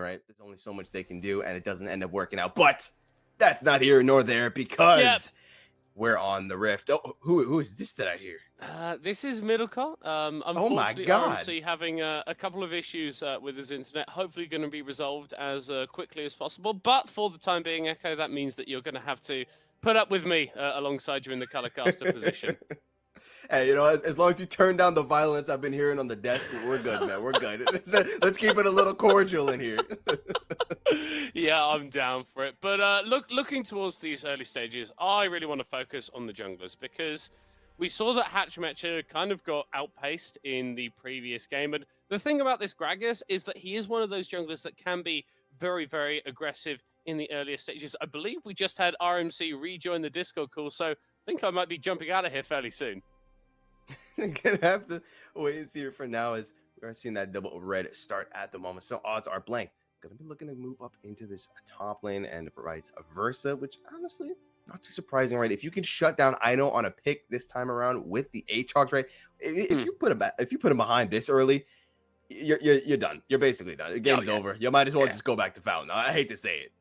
right? There's only so much they can do, and it doesn't end up working out. But that's not here nor there because we're on the Rift. Oh, who is this that I hear? This is Middlecott. Oh my Unfortunately, God. RMC having a couple of issues with his internet. Hopefully going to be resolved as quickly as possible. But for the time being, Echo, that means that you're going to have to put up with me alongside you in the colorcaster position. Hey, you know, as long as you turn down the violence I've been hearing on the desk, we're good, man. We're good. Let's keep it a little cordial in here. Yeah, I'm down for it. But looking towards these early stages, I really want to focus on the junglers because we saw that Hatchemetcher kind of got outpaced in the previous game. And the thing about this Gragas is that he is one of those junglers that can be very, very aggressive in the earlier stages. I believe we just had RMC rejoin the Discord call, so I think I might be jumping out of here fairly soon. I'm gonna have to wait and see here for now as we're seeing that double red start at the moment. So odds are blank. Gonna be looking to move up into this top lane and vice versa, which honestly not too surprising, right? If you can shut down Ino on a pick this time around with the Aatrox, right? If you put him behind this early, you're done. You're basically done. The game's over. You might as well just go back to Fountain. I hate to say it.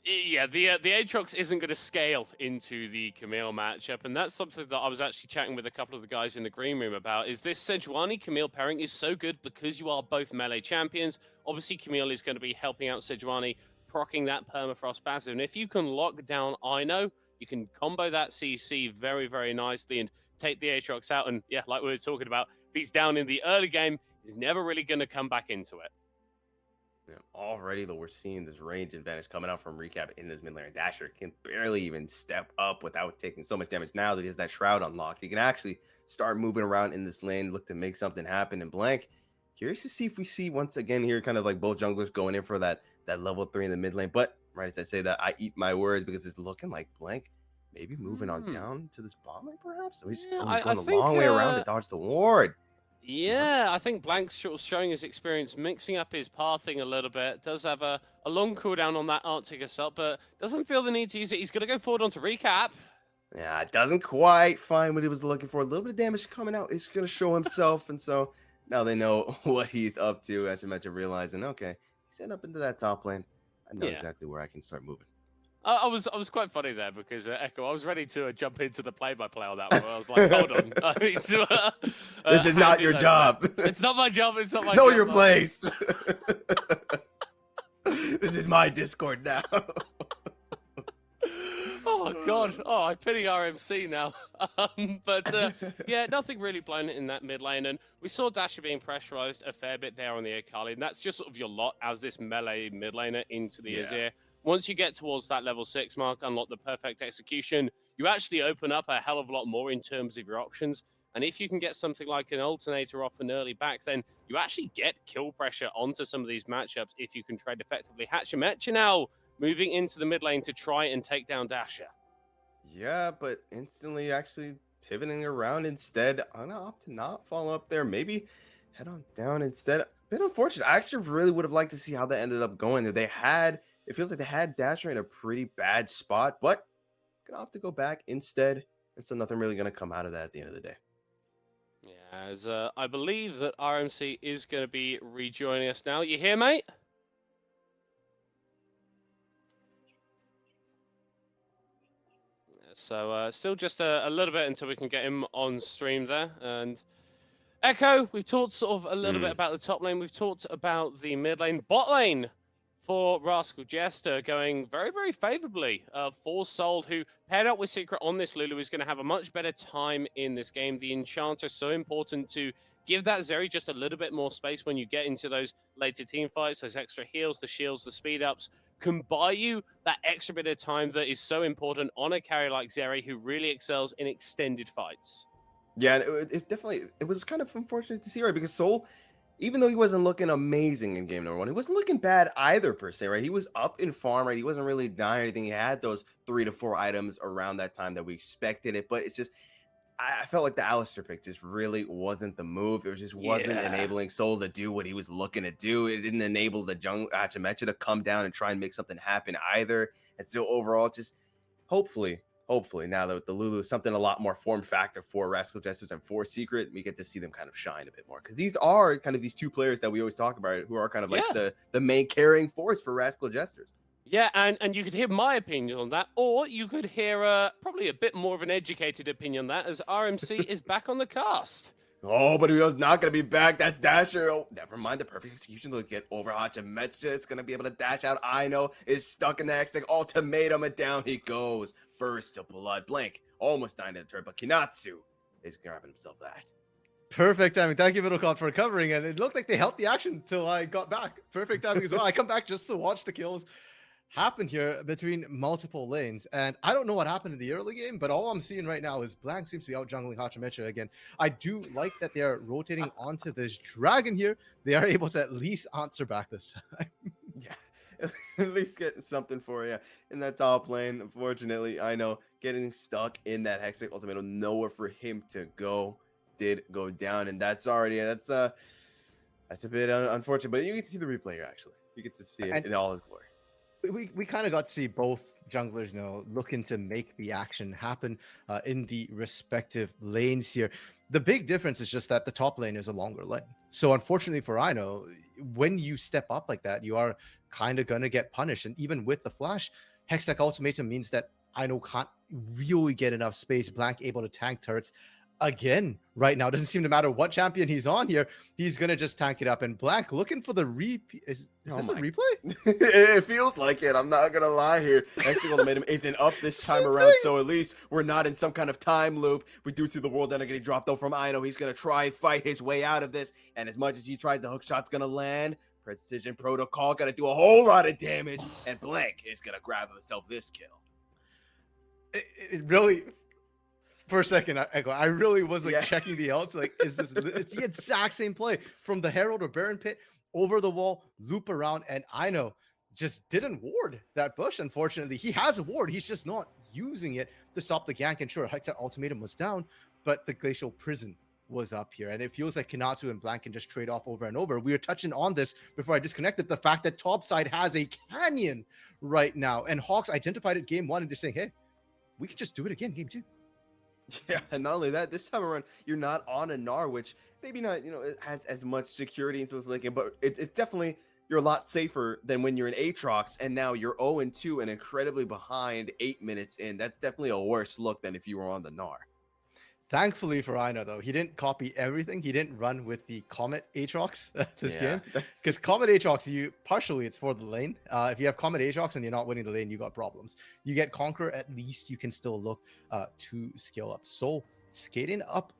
Yeah, the Aatrox isn't going to scale into the Camille matchup, and that's something that I was actually chatting with a couple of the guys in the green room about, is this Sejuani-Camille pairing is so good because you are both melee champions. Obviously, Camille is going to be helping out Sejuani, proccing that permafrost passive, and if you can lock down Ino, you can combo that CC very, very nicely and take the Aatrox out, and yeah, like we were talking about, if he's down in the early game, he's never really going to come back into it. Yeah, already, though, we're seeing this range advantage coming out from Recap in this mid lane. Dasher can barely even step up without taking so much damage. Now that he has that Shroud unlocked, he can actually start moving around in this lane, look to make something happen. And Blank, curious to see if we see once again here kind of like both junglers going in for that level 3 in the mid lane. But right as I say that, I eat my words because it's looking like Blank maybe moving on down to this bot lane, perhaps. So he's going a long way around to dodge the ward. Yeah, I think Blank's showing his experience, mixing up his pathing a little bit. Does have a long cooldown on that Arctic Assault, but doesn't feel the need to use it. He's going to go forward onto Recap. Yeah, it doesn't quite find what he was looking for. A little bit of damage coming out. He's going to show himself, and so now they know what he's up to. As you mentioned, realizing, okay, he's heading up into that top lane. I know exactly where I can start moving. I was quite funny there because Echo, I was ready to jump into the play-by-play on that one. I was like, hold on, I need to. This is not your job. It's not my job. It's not my. Know job, your place. This is my Discord now. Oh God! Oh, I pity RMC now. But yeah, nothing really blown in that mid lane, and we saw Dasher being pressurized a fair bit there on the Akali, and that's just sort of your lot as this melee mid laner into the Azir. Once you get towards that level 6 mark, unlock the perfect execution, you actually open up a hell of a lot more in terms of your options. And if you can get something like an alternator off an early back, then you actually get kill pressure onto some of these matchups if you can trade effectively. Hatchemetcher now moving into the mid lane to try and take down Dasher. Yeah, but instantly actually pivoting around instead. I'm gonna opt to not follow up there. Maybe head on down instead. A bit unfortunate. I actually really would have liked to see how that ended up going. It feels like they had Dasher in a pretty bad spot, but gonna opt to go back instead. And so nothing really gonna come out of that at the end of the day. Yeah, as I believe that RMC is going to be rejoining us now. You here, mate? So still just a little bit until we can get him on stream there. And Echo, we've talked sort of a little bit about the top lane. We've talked about the mid lane. Bot lane for Rascal Jester going very, very favorably. For Sold, who paired up with Secret on this Lulu, is going to have a much better time in this game. The Enchanter, so important to give that Zeri just a little bit more space when you get into those later team fights, those extra heals, the shields, the speed ups, can buy you that extra bit of time that is so important on a carry like Zeri, who really excels in extended fights. Yeah, it definitely, it was kind of unfortunate to see, right? Because Soul, even though he wasn't looking amazing in game number 1, he wasn't looking bad either per se, right? He was up in farm, right? He wasn't really dying or anything. He had those 3 to 4 items around that time that we expected it, but it's just, I felt like the Alistair pick just really wasn't the move. It just wasn't enabling Soul to do what he was looking to do. It didn't enable the jungle Hatchemetcher to come down and try and make something happen either. And so overall, just hopefully hopefully now that with the Lulu, something a lot more form factor for Rascal Jesters and for Secret, we get to see them kind of shine a bit more, because these are kind of these two players that we always talk about who are kind of like Yeah. the main carrying force for Rascal Jesters. Yeah, and you could hear my opinion on that, or you could hear probably a bit more of an educated opinion on that, as RMC is back on the cast. Oh, but he was not going to be back. That's Dasher. Oh, never mind. The perfect execution to get over Hachimecha. It's going to be able to dash out. Aino is stuck in the Hextech ultimatum, and down he goes. First to Blood. Blank almost dying to the turret, but Kinatsu is grabbing himself that. Perfect timing. Thank you, Middlecon, for covering. And it looked like they held the action till I got back. Perfect timing as well. I come back just to watch the kills happen here between multiple lanes. And I don't know what happened in the early game, but all I'm seeing right now is Blank seems to be out jungling Hachimecha again. I do like that they're rotating onto this dragon here. They are able to at least answer back this time. Yeah, at least getting something for you in that top lane. Unfortunately, I know getting stuck in that Hextech ultimatum, nowhere for him to go, did go down, and that's a bit unfortunate. But you get to see the replay here. Actually, you get to see it in all his glory. We kind of got to see both junglers looking to make the action happen in the respective lanes here. The big difference is just that the top lane is a longer lane. So unfortunately for Aino, when you step up like that, you are kind of going to get punished. And even with the flash, Hextech Ultimatum means that Aino can't really get enough space. Blank able to tank turrets again right now. Doesn't seem to matter what champion he's on here. He's going to just tank it up. And Blank looking for the repeat. Is this a replay? It feels like it. I'm not going to lie here. Hextech Ultimatum isn't up this time around, so at least we're not in some kind of time loop. We do see the world ender getting dropped though from Aino. He's going to try and fight his way out of this. And as much as he tried, the hook shot's going to land. Precision Protocol going to do a whole lot of damage. And Blank is going to grab himself this kill. It really... For a second, I really was checking the outs. Like, is this? It's the exact same play from the Herald or Baron Pit over the wall, loop around, and Aino just didn't ward that bush. Unfortunately, he has a ward. He's just not using it to stop the gank. And sure, Hextech Ultimatum was down, but the Glacial Prison was up here, and it feels like Kinatsu and Blank can just trade off over and over. We were touching on this before I disconnected, the fact that topside has a canyon right now, and Hawks identified it game one and just saying, hey, we can just do it again game two. Yeah, and not only that, this time around, you're not on a Gnar, which maybe not, it has as much security into this lane, but it's definitely, you're a lot safer than when you're in Aatrox, and now you're 0-2 and incredibly behind 8 minutes in. That's definitely a worse look than if you were on the Gnar. Thankfully for Aino, though, he didn't copy everything. He didn't run with the Comet Aatrox this game. Because Comet Aatrox, partially it's for the lane. If you have Comet Aatrox and you're not winning the lane, you got problems. You get Conqueror, at least you can still look to scale up. So skating up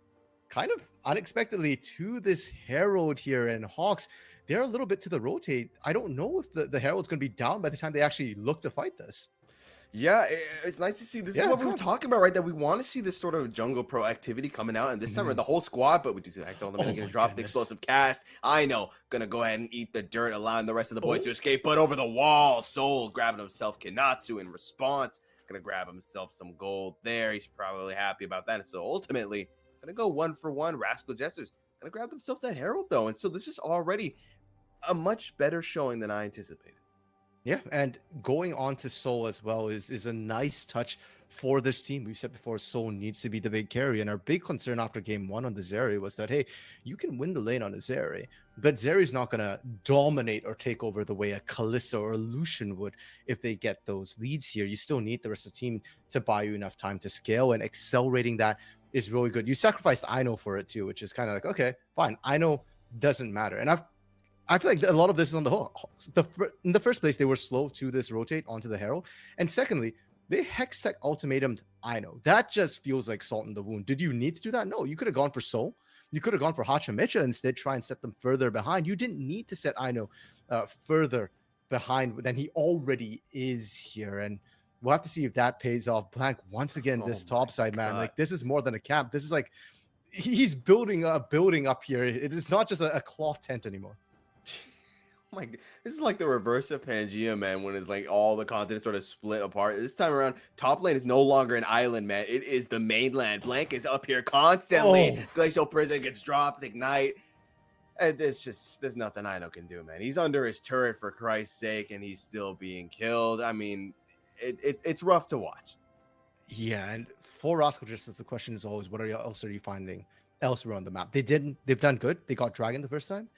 kind of unexpectedly to this Herald here, and Hawks, they're a little bit to the rotate. I don't know if the Herald's going to be down by the time they actually look to fight this. Yeah, it's nice to see. This is what we were talking about, right? That we want to see this sort of jungle proactivity coming out, and this time the whole squad. But we do see the Hextech Ultimatum getting dropped, the explosive cast. I know, gonna go ahead and eat the dirt, allowing the rest of the boys to escape. But over the wall, Soul grabbing himself Kinatsu in response. Gonna grab himself some gold there. He's probably happy about that. And so ultimately, gonna go 1-for-1. Rascal Jesters gonna grab themselves that Herald though, and so this is already a much better showing than I anticipated. Yeah, and going on to Soul as well is a nice touch for this team. We've said before, Soul needs to be the big carry, and our big concern after game one on the Zeri was that, hey, you can win the lane on a Zeri, but Zeri's not going to dominate or take over the way a Kalista or a Lucian would if they get those leads here. You still need the rest of the team to buy you enough time to scale, and accelerating that is really good. You sacrificed Aino for it too, which is kind of like, okay, fine, Aino doesn't matter. And I feel like a lot of this is on the Hawks. In the first place, they were slow to this rotate onto the Herald. And secondly, they Hextech Ultimatumed Aino. That just feels like salt in the wound. Did you need to do that? No, you could have gone for Soul. You could have gone for Hachimecha instead, try and set them further behind. You didn't need to set Aino further behind than he already is here. And we'll have to see if that pays off. Blank, once again, this topside, man. Like, this is more than a camp. This is like, he's building a building up here. It's not just a cloth tent anymore. Oh my, this is like the reverse of Pangea, man, when it's like all the continents sort of split apart. This time around, top lane is no longer an island, man. It is the mainland. Blank is up here constantly. Glacial Prison gets dropped, Ignite. And it's just, there's nothing Aino can do, man. He's under his turret, for Christ's sake, and he's still being killed. I mean, it's rough to watch. Yeah, and for Rascal Jester, the question is always, what else are you finding elsewhere on the map? They've done good. They got Dragon the first time.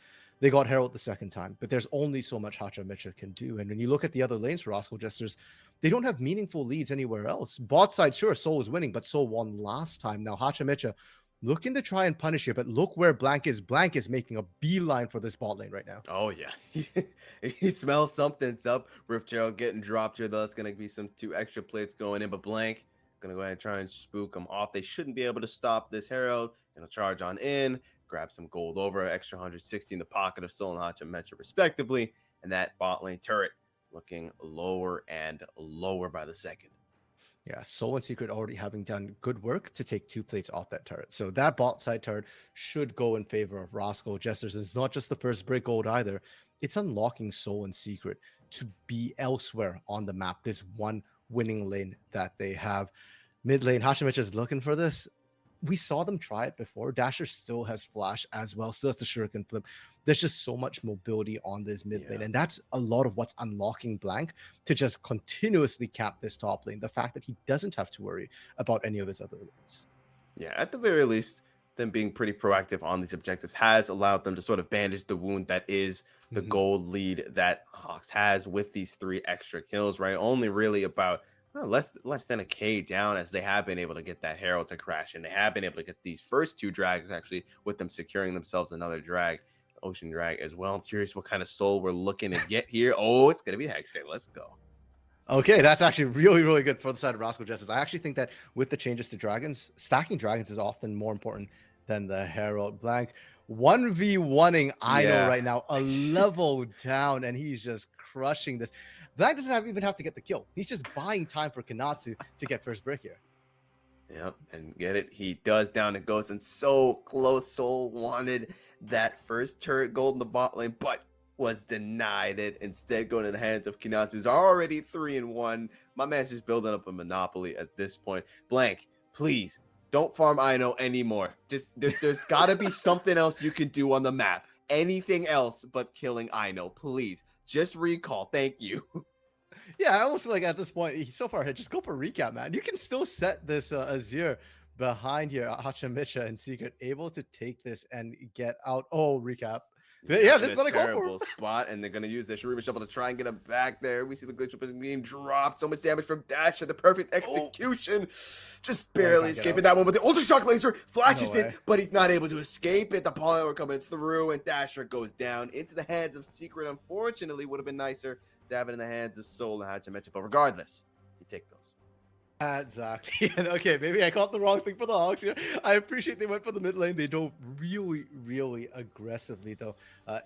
They got Herald the second time, but there's only so much Hacha Mitcha can do. And when you look at the other lanes for Rascal Jesters, they don't have meaningful leads anywhere else. Bot side, sure, Soul is winning, but Soul won last time. Now Hacha Mitcha looking to try and punish here, but look where Blank is. Blank is making a beeline for this bot lane right now. Oh yeah, he smells something's up. Rift Herald getting dropped here though. That's gonna be some 2 extra plates going in, but Blank gonna go ahead and try and spook them off. They shouldn't be able to stop this Herald. It'll charge on in, grab some gold over, extra 160 in the pocket of Soul and Hacha Mecha respectively, and that bot lane turret looking lower and lower by the second. Yeah, Soul and Secret already having done good work to take 2 plates off that turret. So that bot side turret should go in favor of Rascal Jesters. It's not just the first break gold either. It's unlocking Soul and Secret to be elsewhere on the map. This one winning lane that they have. Mid lane, Hashimich is looking for this. We saw them try it before. Dasher still has flash as well, still has the shuriken flip. There's just so much mobility on this mid lane, and that's a lot of what's unlocking Blank to just continuously cap this top lane. The fact that he doesn't have to worry about any of his other lanes. Yeah, at the very least, them being pretty proactive on these objectives has allowed them to sort of bandage the wound that is the gold lead that Hawks has with these 3 extra kills, right? Only really about less than a K down, as they have been able to get that Herald to crash, and they have been able to get these first 2 drags actually with them securing themselves another drag, Ocean Drag as well. I'm curious what kind of soul we're looking to get here. Oh, it's gonna be Hexer. Let's go. Okay, that's actually really, really good for the side of Rascal Justice. I actually think that with the changes to dragons, stacking dragons is often more important than the Herald. Blank 1v1ing Ino right now, a level down, and he's just crushing this. Blank doesn't even have to get the kill. He's just buying time for Kanatsu to get first break here. Yep, and get it. He does down and goes, and so close. Soul wanted that first turret gold in the bot lane, but was denied it. Instead, going to the hands of Kinatsu, who's already 3-1. My man's just building up a monopoly at this point. Blank, please don't farm Ino anymore. Just there's got to be something else you can do on the map. Anything else but killing Ino, please. Just recall. Thank you. Yeah, I almost feel like at this point, he's so far ahead. Just go for recap, man. You can still set this Azir behind here. Hachamicha and Secret able to take this and get out. Oh, recap. Yeah, this is what I call for. Terrible spot, and they're going to use their Shuriken Shuffle to try and get him back there. We see the glitch being dropped. So much damage from Dasher. The perfect execution. Just barely escaping that one. But the Ultra Shock Laser flashes in, but he's not able to escape it. The Polymer coming through, and Dasher goes down into the hands of Secret. Unfortunately, would have been nicer to have it in the hands of Soul and Hachimecha. But regardless, you take those. Exactly. And okay, maybe I caught the wrong thing for the Hawks here. I appreciate they went for the mid lane. They dove really, really aggressively though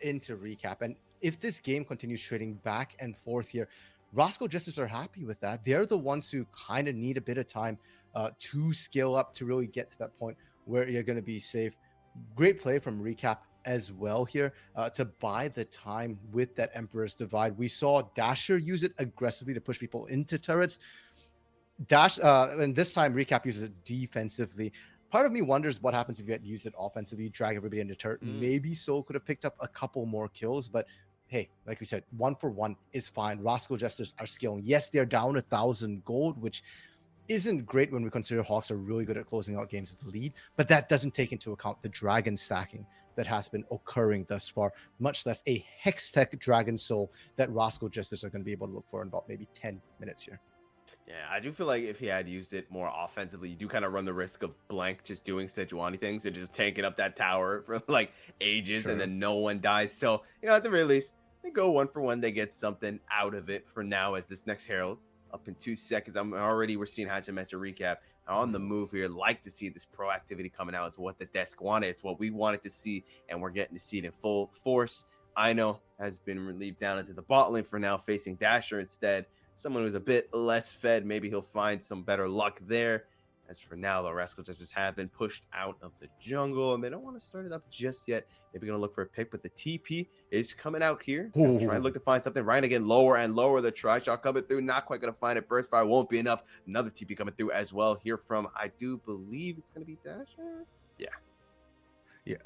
into recap. And if this game continues trading back and forth here, Rascal Justice are happy with that. They're the ones who kind of need a bit of time to scale up to really get to that point where you're going to be safe. Great play from recap as well here to buy the time with that Emperor's Divide. We saw Dasher use it aggressively to push people into turrets. And this time recap uses it defensively. Part of me wonders what happens if you had used it offensively, drag everybody into turret. Maybe Soul could have picked up a couple more kills, but hey, like we said, 1 for 1 is fine. Rascal Jesters are scaling. Yes, they're down 1,000 gold, which isn't great when we consider Hawks are really good at closing out games with the lead, but that doesn't take into account the dragon stacking that has been occurring thus far, much less a Hextech Dragon Soul that Rascal Jesters are going to be able to look for in about maybe 10 minutes here. Yeah, I do feel like if he had used it more offensively, you do kind of run the risk of Blank just doing Sejuani things and just tanking up that tower for like ages and then no one dies. So, you know, at the very least, they go 1 for 1. They get something out of it for now as this next Herald up in 2 seconds. We're seeing Hachimecha recap on the move here. Like to see this proactivity coming out is what the desk wanted. It's what we wanted to see, and we're getting to see it in full force. Ino has been relieved down into the bot lane for now, facing Dasher instead. Someone who's a bit less fed, maybe he'll find some better luck there. As for now, the Rascal Jesters have been pushed out of the jungle, and they don't want to start it up just yet. Maybe going to look for a pick, but the TP is coming out here. Try and look to find something. Ryan again, lower and lower. The Tri-Shot coming through, not quite going to find it. Burst Fire won't be enough. Another TP coming through as well here from, I do believe it's going to be Dasher. Yeah.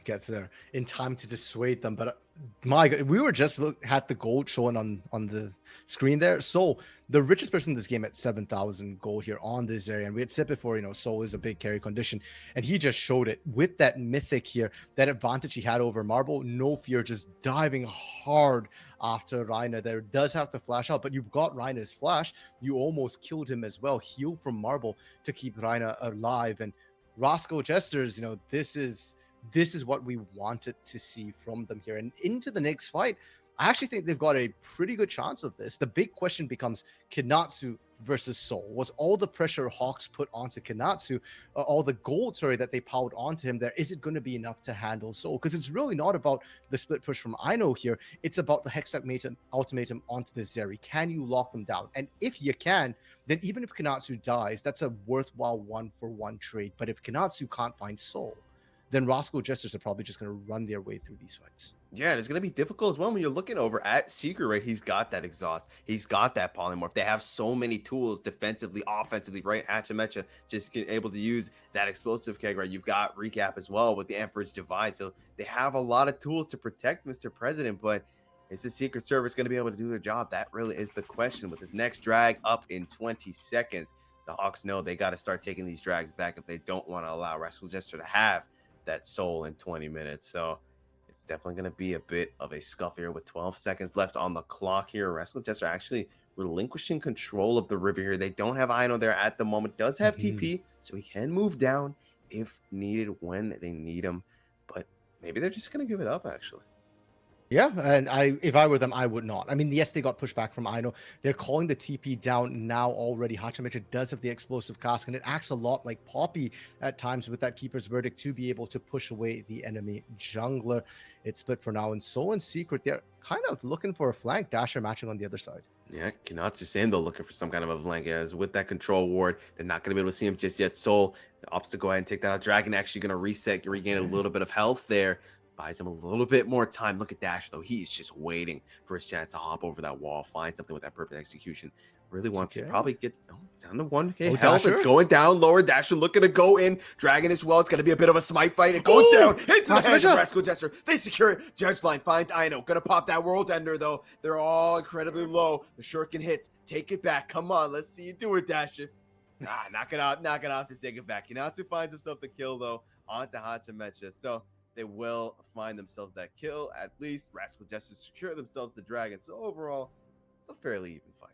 Gets there in time to dissuade them, but My God, we were just had the gold showing on the screen there. So the richest person in this game at 7,000 gold here on this area, and we had said before, Soul is a big carry condition, and he just showed it with that mythic here, that advantage he had over Marble. No fear, just diving hard after Reiner. There does have to flash out, but you've got Reiner's flash. You almost killed him as well. Heal from Marble to keep Reiner alive, and Rascal Jesters, this is what we wanted to see from them here. And into the next fight, I actually think they've got a pretty good chance of this. The big question becomes Kinatsu versus Soul. Was all the pressure Hawks put onto Kinatsu, all the gold, that they piled onto him there, is it going to be enough to handle Soul? Because it's really not about the split push from Aino here. It's about the Hex ultimatum onto the Zeri. Can you lock them down? And if you can, then even if Kinatsu dies, that's a worthwhile 1-for-1 trade. But if Kinatsu can't find Soul, then Rascal Jesters are probably just going to run their way through these fights. Yeah, and it's going to be difficult as well when you're looking over at Secret, right? He's got that exhaust. He's got that polymorph. They have so many tools defensively, offensively, right? Hachimecha just able to use that explosive keg, right? You've got Recap as well with the Emperor's Divide. So they have a lot of tools to protect Mr. President, but is the Secret Service going to be able to do their job? That really is the question. With this next drag up in 20 seconds, the Hawks know they got to start taking these drags back if they don't want to allow Rascal Jester to have that Soul in 20 minutes. So it's definitely going to be a bit of a scuff here with 12 seconds left on the clock here. Rascal Jester actually relinquishing control of the river here. They don't have Aino there at the moment. Does have TP, so he can move down if needed when they need him. But maybe they're just going to give it up, actually. Yeah, and if I were them, I would not. I mean, yes, they got pushed back from Aino. They're calling the TP down now already. Hachimecha does have the explosive cask, and it acts a lot like Poppy at times with that Keeper's Verdict to be able to push away the enemy jungler. It's split for now, and Soul and Secret, they're kind of looking for a flank. Dasher matching on the other side. Yeah, Kinatsu saying they're looking for some kind of a flank. As with that control ward, they're not going to be able to see him just yet. Soul opts to go ahead and take that out. Dragon actually going to reset, regain a little bit of health there. Buys him a little bit more time. Look at Dash, though. He's just waiting for his chance to hop over that wall, find something with that perfect execution. Really wants to probably get it's down to 1K health. It's going down lower. Dasher looking to go in. Dragon as well. It's going to be a bit of a smite fight. It goes down into the hands of Rascal Jester. They secure it. Judge line finds Aino. Going to pop that World Ender, though. They're all incredibly low. The shuriken hits. Take it back. Come on. Let's see you do it, Dasher. Knock it out to take it back. Kinatsu finds himself the kill, though, onto Hachimecha. So they will find themselves that kill. At least Rascal Jester secure themselves the dragon. So overall, a fairly even fight.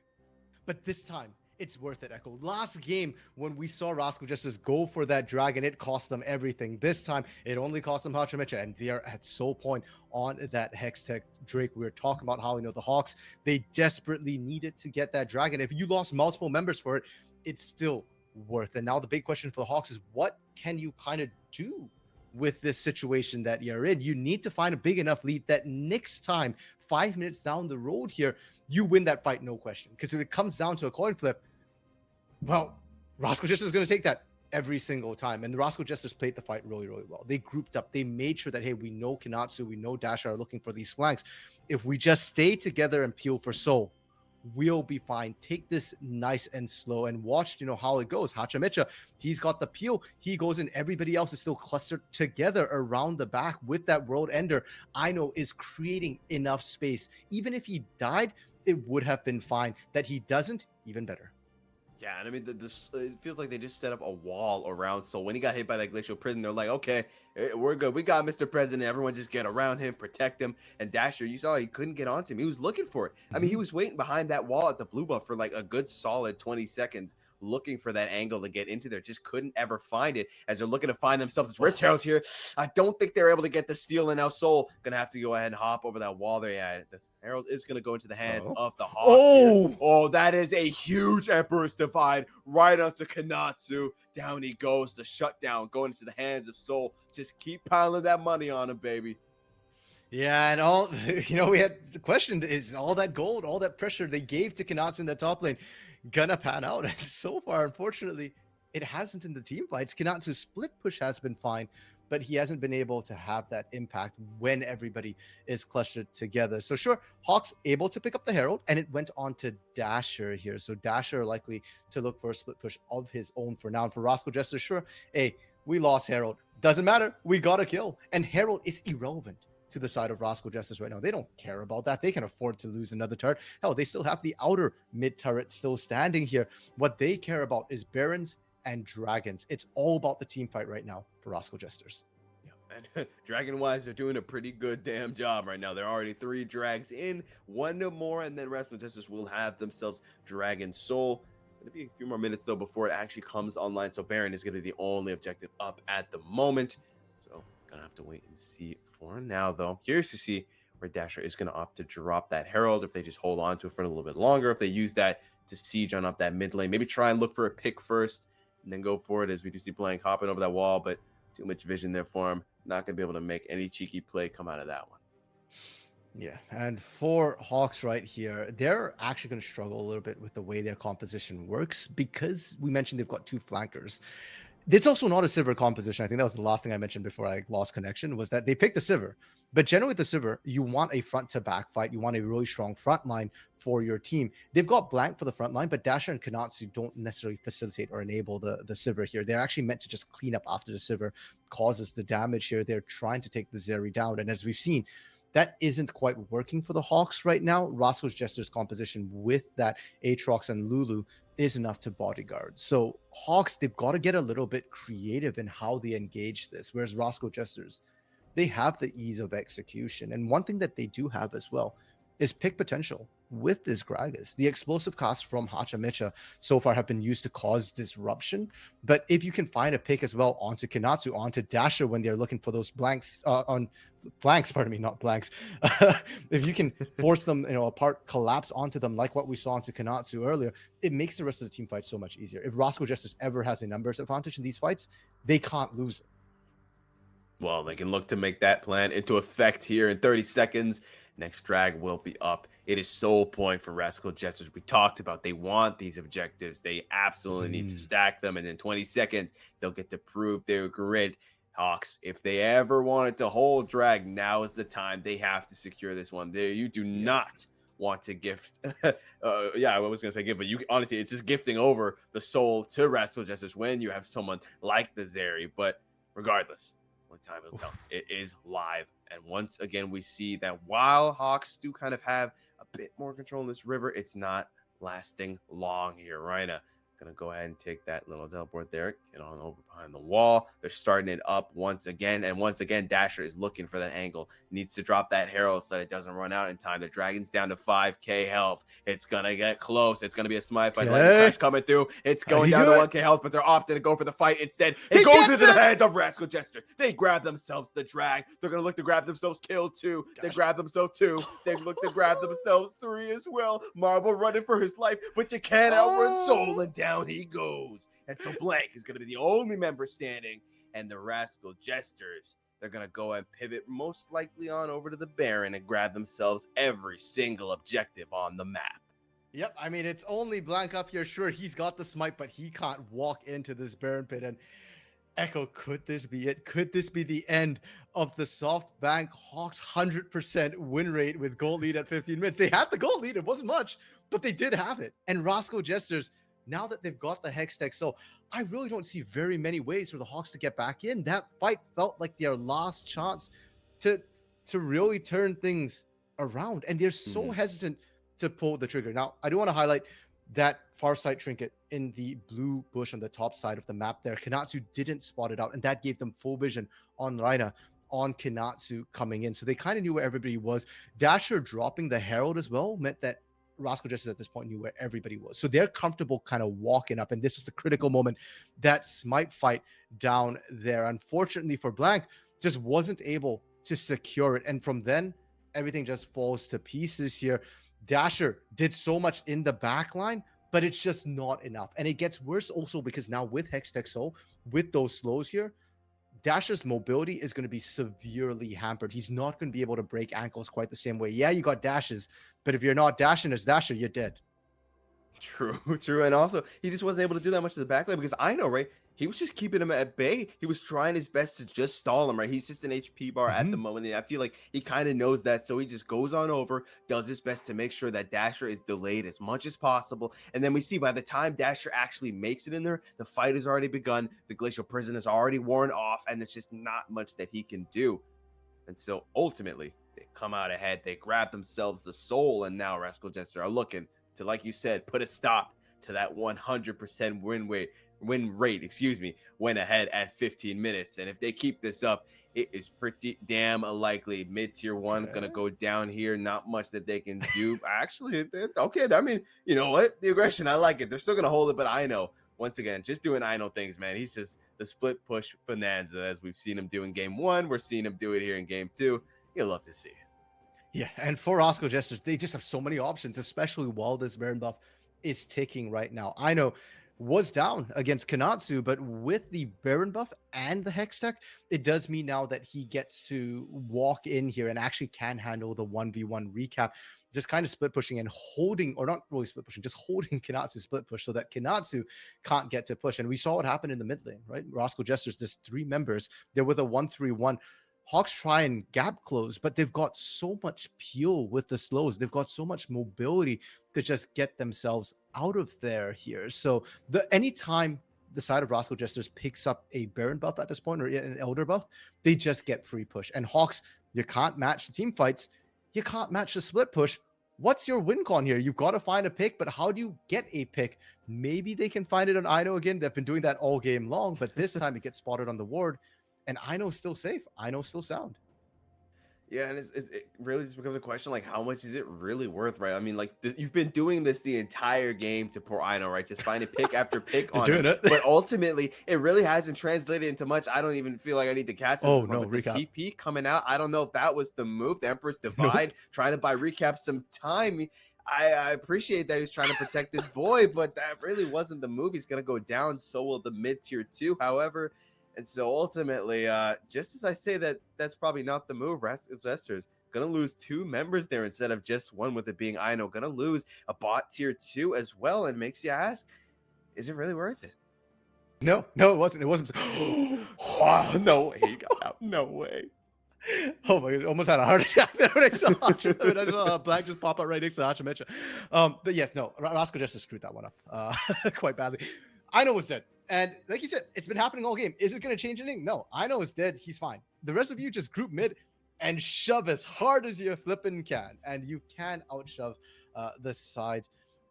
But this time, it's worth it, Echo. Last game, when we saw Rascal Jesters go for that dragon, it cost them everything. This time, it only cost them Hachimecha, and they are at Soul Point on that Hextech Drake. We were talking about how, the Hawks, they desperately needed to get that dragon. If you lost multiple members for it, it's still worth it. Now, the big question for the Hawks is, what can you kind of do with this situation that you're in? You need to find a big enough lead that next time, 5 minutes down the road here, you win that fight, no question. Because if it comes down to a coin flip, well, Rascal Jester is going to take that every single time. And the Rascal Jesters played the fight really, really well. They grouped up. They made sure that, hey, we know Kinatsu, we know Dasha are looking for these flanks. If we just stay together and peel for Soul, we'll be fine. Take this nice and slow and watch, how it goes. Hachimecha, he's got the peel. He goes in. Everybody else is still clustered together around the back with that World Ender. Aino is creating enough space. Even if he died, it would have been fine. That he doesn't, even better. Yeah, and I mean, this it feels like they just set up a wall around Soul. When he got hit by that glacial prison, they're like, okay, we're good. We got Mr. President. Everyone just get around him, protect him. And Dasher, you saw he couldn't get onto him. He was looking for it. I mean, he was waiting behind that wall at the blue buff for like a good solid 20 seconds, looking for that angle to get into there. Just couldn't ever find it as they're looking to find themselves. It's Rift Heralds here. I don't think they're able to get the steal, and now Soul gonna have to go ahead and hop over that wall there. Yeah, the Herald is gonna go into the hands of the Hawks. Oh, that is a huge Emperor's Divide right onto Kinatsu. Down he goes. The shutdown going into the hands of Soul. Just keep piling that money on him, baby. Yeah, and all, we had the question, is all that gold, all that pressure they gave to Kinatsu in the top lane gonna pan out? And so far, unfortunately, it hasn't in the team fights. Kinatsu's split push has been fine, but he hasn't been able to have that impact when everybody is clustered together. So sure, Hawks able to pick up the Herald, and it went on to Dasher here. So Dasher likely to look for a split push of his own for now. And for Rascal Jester, sure, hey, we lost Herald. Doesn't matter. We got a kill. And Herald is irrelevant to the side of Rascal Jesters right now. They don't care about that. They can afford to lose another turret. Hell, they still have the outer mid turret still standing here. What they care about is Barons and Dragons. It's all about the team fight right now for Rascal Jesters. And Dragon Wise are doing a pretty good damn job right now. They're already 3 drags in, 1 more, and then Rascal Jesters will have themselves Dragon Soul. Gonna be a few more minutes though before it actually comes online. So Baron is gonna be the only objective up at the moment. So gonna have to wait and see for now though. Curious to see where Dasher is gonna opt to drop that Herald, if they just hold on to it for a little bit longer, if they use that to siege on up that mid lane, maybe try and look for a pick first and then go for it, as we do see Blank hopping over that wall, but too much vision there for him. Not going to be able to make any cheeky play come out of that one. Yeah, and for Hawks right here, they're actually going to struggle a little bit with the way their composition works, because we mentioned they've got 2 flankers. It's also not a Sivir composition. I think that was the last thing I mentioned before I lost connection, was that they picked the Sivir. But generally with the Sivir, you want a front-to-back fight. You want a really strong front line for your team. They've got Blank for the front line, but Dasher and Kanatsu don't necessarily facilitate or enable the Sivir here. They're actually meant to just clean up after the Sivir causes the damage here. They're trying to take the Zeri down. And as we've seen, that isn't quite working for the Hawks right now. Rascal Jester's composition with that Aatrox and Lulu is enough to bodyguard. So Hawks, they've got to get a little bit creative in how they engage this, whereas Rascal Jesters, they have the ease of execution. And one thing that they do have as well is pick potential with this Gragas. The explosive casts from Hachamicha so far have been used to cause disruption. But if you can find a pick as well onto Kinatsu, onto Dasher when they're looking for those blanks on flanks, pardon me, not blanks. If you can force them, apart, collapse onto them like what we saw onto Kinatsu earlier, it makes the rest of the team fight so much easier. If Rascal Jesters ever has a numbers advantage in these fights, they can't lose it. Well, they can look to make that plan into effect here in 30 seconds. Next drag will be up. It is sole point for Rascal Jesters. We talked about they want these objectives. They absolutely need to stack them. And in 20 seconds, they'll get to prove their grit. Hawks, if they ever wanted to hold drag, now is the time. They have to secure this one. You do not want to gift. I was going to say gift, but you honestly, it's just gifting over the soul to Rascal Jesters when you have someone like the Zeri. But regardless, one time it'll tell. It is live. And once again, we see that while Hawks do kind of have a bit more control in this river, it's not lasting long here. Rhina gonna go ahead and take that little teleport there, get on over behind the wall. They're starting it up once again, and once again Dasher is looking for that angle, needs to drop that Herald so that it doesn't run out in time. The Dragon's down to 5k health. It's gonna get close. It's gonna be a smite fight. Lightning Crash coming through. It's going down to 1k health, but they're opting to go for the fight instead. It goes into the hands of Rascal Jester. They grab themselves the drag. They're gonna look to grab themselves kill 2. They grab themselves 2. They look to grab themselves 3 as well. Marble running for his life, but you can't outrun Soul, and down he goes. And so Blank is going to be the only member standing, and the Rascal Jesters, they're going to go and pivot most likely on over to the Baron and grab themselves every single objective on the map. Yep, I mean, it's only Blank up here. Sure, he's got the smite, but he can't walk into this Baron pit. And Echo, could this be it? Could this be the end of the Softbank Hawks 100% win rate with goal lead at 15 minutes? They had the goal lead. It wasn't much, but they did have it. And Rascal Jesters, now that they've got the Hextech, so I really don't see very many ways for the Hawks to get back in. That fight felt like their last chance to really turn things around, and they're so hesitant to pull the trigger. Now, I do want to highlight that Farsight trinket in the blue bush on the top side of the map there. Kinatsu didn't spot it out, and that gave them full vision on Rhina, on Kinatsu coming in. So they kind of knew where everybody was. Dasher dropping the Herald as well meant that Rascal Justice at this point knew where everybody was. So they're comfortable kind of walking up. And this was the critical moment, that smite fight down there. Unfortunately for Blank, just wasn't able to secure it. And from then, everything just falls to pieces here. Dasher did so much in the back line, but it's just not enough. And it gets worse also because now with Hextech Soul, with those slows here, Dasher's mobility is going to be severely hampered. He's not going to be able to break ankles quite the same way. Yeah, you got dashes, but if you're not dashing as Dasher, you're dead. True. And also, he just wasn't able to do that much to the backline because I know, right? He was just keeping him at bay. He was trying his best to just stall him, right? He's just an HP bar at the moment. And I feel like he kind of knows that. So he just goes on over, does his best to make sure that Dasher is delayed as much as possible. And then we see by the time Dasher actually makes it in there, the fight has already begun. The Glacial Prison is already worn off, and there's just not much that he can do. And so ultimately, they come out ahead. They grab themselves the soul, and now Rascal Jester are looking to, like you said, put a stop to that 100% win rate, when ahead at 15 minutes. And if they keep this up, it is pretty damn likely mid-tier 1 gonna go down here. Not much that they can do. Actually, okay. I mean, you know what? The aggression, I like it. They're still gonna hold it, but I know, once again, just doing I know things, man. He's just the split push bonanza, as we've seen him do in game 1. We're seeing him do it here in game 2. You'll love to see it. Yeah, and for Rascal Jesters, they just have so many options, especially while this Baron buff is ticking right now. I know was down against Kanatsu, but with the Baron buff and the Hex tech, it does mean now that he gets to walk in here and actually can handle the 1v1 recap, just kind of split pushing and holding, or not really split pushing, just holding Kanatsu split push so that Kanatsu can't get to push. And we saw what happened in the mid lane, right? Rascal Jesters, there's 3 members. They're with a 1-3-1. Hawks try and gap close, but they've got so much peel with the slows. They've got so much mobility to just get themselves out of there here. So anytime the side of Rascal Jesters picks up a Baron buff at this point, or an Elder buff, they just get free push. And Hawks, you can't match the team fights. You can't match the split push. What's your win con here? You've got to find a pick, but how do you get a pick? Maybe they can find it on Ino again. They've been doing that all game long, but this time it gets spotted on the ward. And Ino's still safe. Ino's still sound. Yeah, and it really just becomes a question, like, how much is it really worth, right? I mean, like, you've been doing this the entire game to poor Ino, right? Just finding pick after pick on him. But ultimately, it really hasn't translated into much. I don't even feel like I need to catch this. Oh, no, the recap. TP coming out, I don't know if that was the move. The Emperor's Divide, trying to buy recap some time. I appreciate that he's trying to protect this boy, but that really wasn't the move. He's going to go down. So will the mid-tier 2, however. And so ultimately, just as I say that, that's probably not the move. Rascal Jester's going to lose 2 members there instead of just 1, with it being Ino. Going to lose a bot tier 2 as well. And makes you ask, is it really worth it? No, it wasn't. It wasn't. Oh, no way. He got out. No way. Oh my God, almost had a heart attack there when I saw Hacha. I saw Black just pop out right next to Hacha. But yes, no, Rascal Jester screwed that one up quite badly. Ino was dead. And like you said, it's been happening all game. Is it going to change anything? No, Ino is dead. He's fine. The rest of you just group mid and shove as hard as you flipping can. And you can outshove the side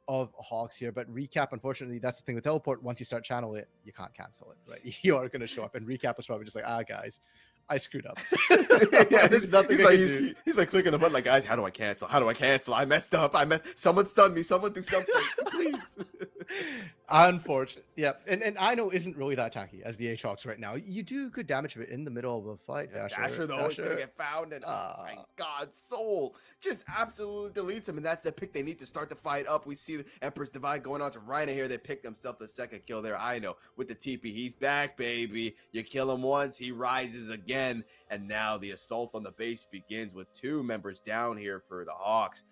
of Hawks here. But recap, unfortunately, that's the thing with teleport. Once you start channeling it, you can't cancel it, right? You are going to show up. And recap was probably just like, guys, I screwed up. Yeah, there's nothing he's like clicking the button like, guys, how do I cancel? How do I cancel? I messed up. Someone stunned me. Someone do something, please. Unfortunate. Yeah. And Ino isn't really that tanky as the Aatrox right now. You do good damage of it in the middle of a fight. Dasher though is gonna get found, and oh my God, Soul just absolutely deletes him, and that's the pick they need to start the fight up. We see the Emperor's Divide going on to Rhina here. They picked themselves the second kill there. Ino with the TP. He's back, baby. You kill him once, he rises again, and now the assault on the base begins with 2 members down here for the Hawks.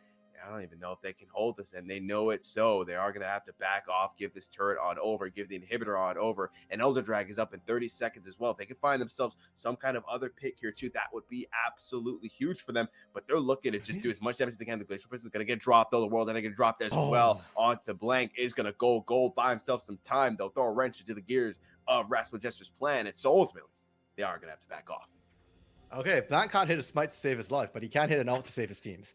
I don't even know if they can hold this, and they know it, so they are going to have to back off, give this turret on over, give the inhibitor on over, and Elder Drag is up in 30 seconds as well. If they can find themselves some kind of other pick here too, that would be absolutely huge for them, but they're looking to just do as much damage as they can. The Glacial Person is going to get dropped, though. The World and they get dropped as well onto Blank. Is going to go gold, buy himself some time. They'll throw a wrench into the gears of Rascal Jester's plan, and so ultimately, they are going to have to back off. Okay, Blank can't hit a smite to save his life, but he can hit an ult to save his teams.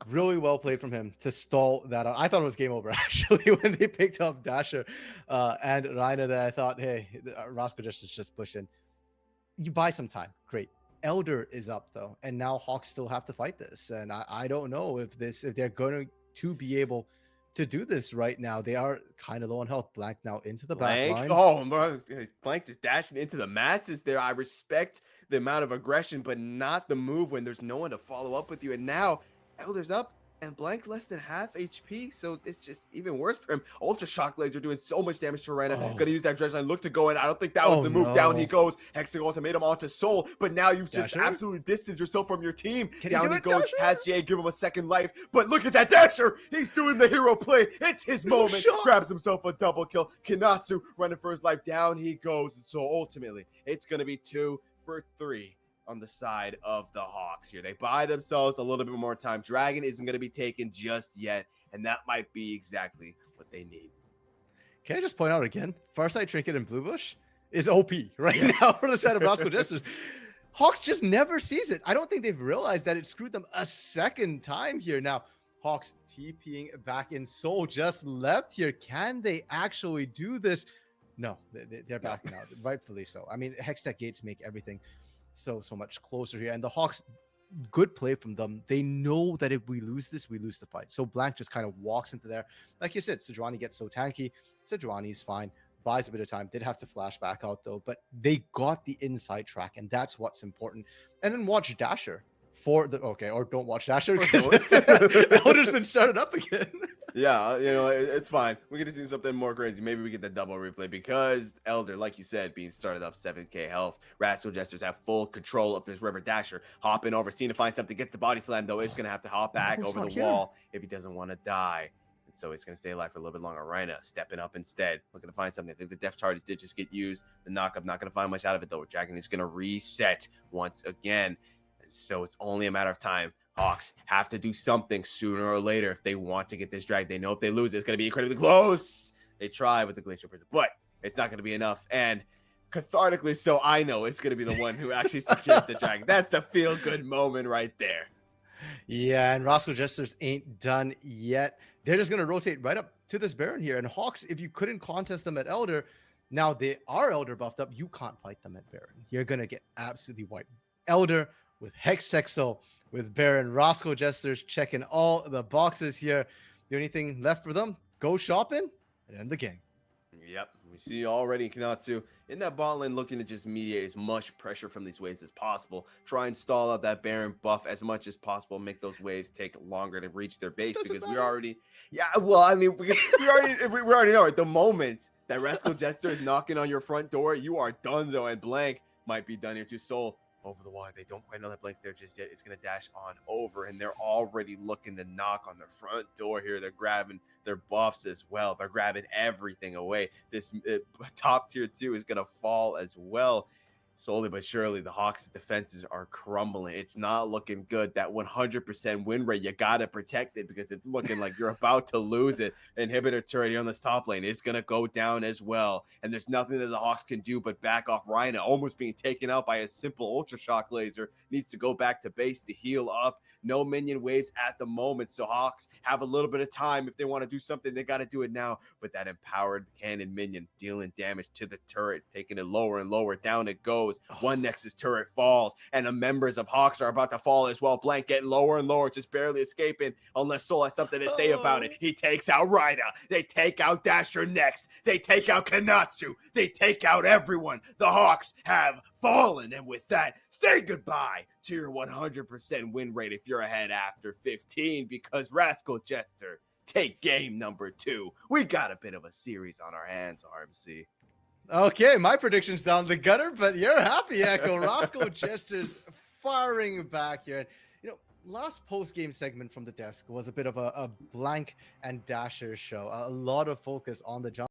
Really well played from him to stall that out. I thought it was game over, actually, when they picked up Dasher and Rhina there. I thought, hey, Rascal just pushing. You buy some time. Great. Elder is up, though, and now Hawks still have to fight this. And I don't know if they're going to be able to do this right now. They are kind of low on health. Blank now into the back lines. Oh, Blank just dashing into the masses there. I respect the amount of aggression, but not the move when there's no one to follow up with you. And now Elder's up, and Blank less than half HP, so it's just even worse for him. Ultra Shock Laser doing so much damage to Rhina. Gonna use that Dredge Line, look to go in. I don't think that was the move. Down he goes. Hexing Ultimatum onto Soul, but now you've just absolutely distanced yourself from your team. Down he goes. Has Jay give him a second life, but look at that Dasher. He's doing the hero play. It's his moment. Grabs himself a double kill. Kanatsu running for his life. Down he goes. So ultimately, it's gonna be 2 for 3. On the side of the Hawks here. They buy themselves a little bit more time. Dragon isn't going to be taken just yet, and that might be exactly what they need. Can I just point out again, Farsight Trinket and Blue Bush is OP right now for the side of Rascal Jesters. Hawks just never sees it. I don't think they've realized that it screwed them a second time here. Now, Hawks TPing back in. Soul just left here. Can they actually do this? No, they're backing out, rightfully so. I mean, Hextech Gates make everything so much closer here. And the Hawks, good play from them. They know that if we lose this, we lose the fight. So Blank just kind of walks into there. Like you said, Sejuani gets so tanky. Sejuani's fine. Buys a bit of time. Did have to flash back out though, but they got the inside track, and that's what's important. And then watch Dasher for the or don't watch Dasher because Elder's been started up again. Yeah, it's fine. We get to see something more crazy. Maybe we get the double replay because Elder, like you said, being started up 7k health. Rascal Jesters have full control of this River Dasher. Hopping over, seeing to find something, gets the body slam though. It's gonna have to hop back over the wall if he doesn't want to die. And so he's going to stay alive for a little bit longer. Rhina stepping up instead, looking to find something. I think the Death Charges did just get used. The knockup, not going to find much out of it, though. Dragon is going to reset once again. And so it's only a matter of time. Hawks have to do something sooner or later if they want to get this drag. They know if they lose, it's going to be incredibly close. They try with the Glacial Prison, but it's not going to be enough. And cathartically so, I know it's going to be the one who actually secures the drag. That's a feel-good moment right there. Yeah, and Rascal Jesters ain't done yet. They're just going to rotate right up to this Baron here. And Hawks, if you couldn't contest them at Elder, now they are Elder buffed up. You can't fight them at Baron. You're going to get absolutely wiped. Elder with Hextexel, with Baron, Rascal Jesters checking all the boxes here. The only thing left for them, go shopping and end the game. Yep, we see already Kanatsu in that bot lane looking to just mediate as much pressure from these waves as possible. Try and stall out that Baron buff as much as possible. Make those waves take longer to reach their base because we already, well, I mean, we already know at the moment that Rascal Jester is knocking on your front door, you are donezo, and Blank might be done here too. Soul over the wall. They don't quite know that Blank's there just yet. It's going to dash on over, and they're already looking to knock on the front door here. They're grabbing their buffs as well. They're grabbing everything away. This top tier 2 is going to fall as well. Slowly but surely, the Hawks' defenses are crumbling. It's not looking good. That 100% win rate, you got to protect it because it's looking like you're about to lose it. Inhibitor turret on this top lane is going to go down as well. And there's nothing that the Hawks can do but back off. Rhina almost being taken out by a simple Ultra Shock laser. Needs to go back to base to heal up. No minion waves at the moment. So Hawks have a little bit of time. If they want to do something, they got to do it now. But that empowered cannon minion dealing damage to the turret, taking it lower and lower. Down it goes. One Nexus turret falls, and the members of Hawks are about to fall as well. Blank getting lower and lower, just barely escaping, unless Soul has something to say about it. He takes out Rhina. They take out Dasher next. They take out Kanatsu. They take out everyone. The Hawks have fallen, and with that, say goodbye to your 100% win rate if you're ahead after 15, because Rascal Jester, take game number 2. We got a bit of a series on our hands, RMC. Okay, my prediction's down the gutter, but you're happy, Echo. Rascal Jester's firing back here. And, last post-game segment from the desk was a bit of a Blank and Dasher show. A lot of focus on the jump.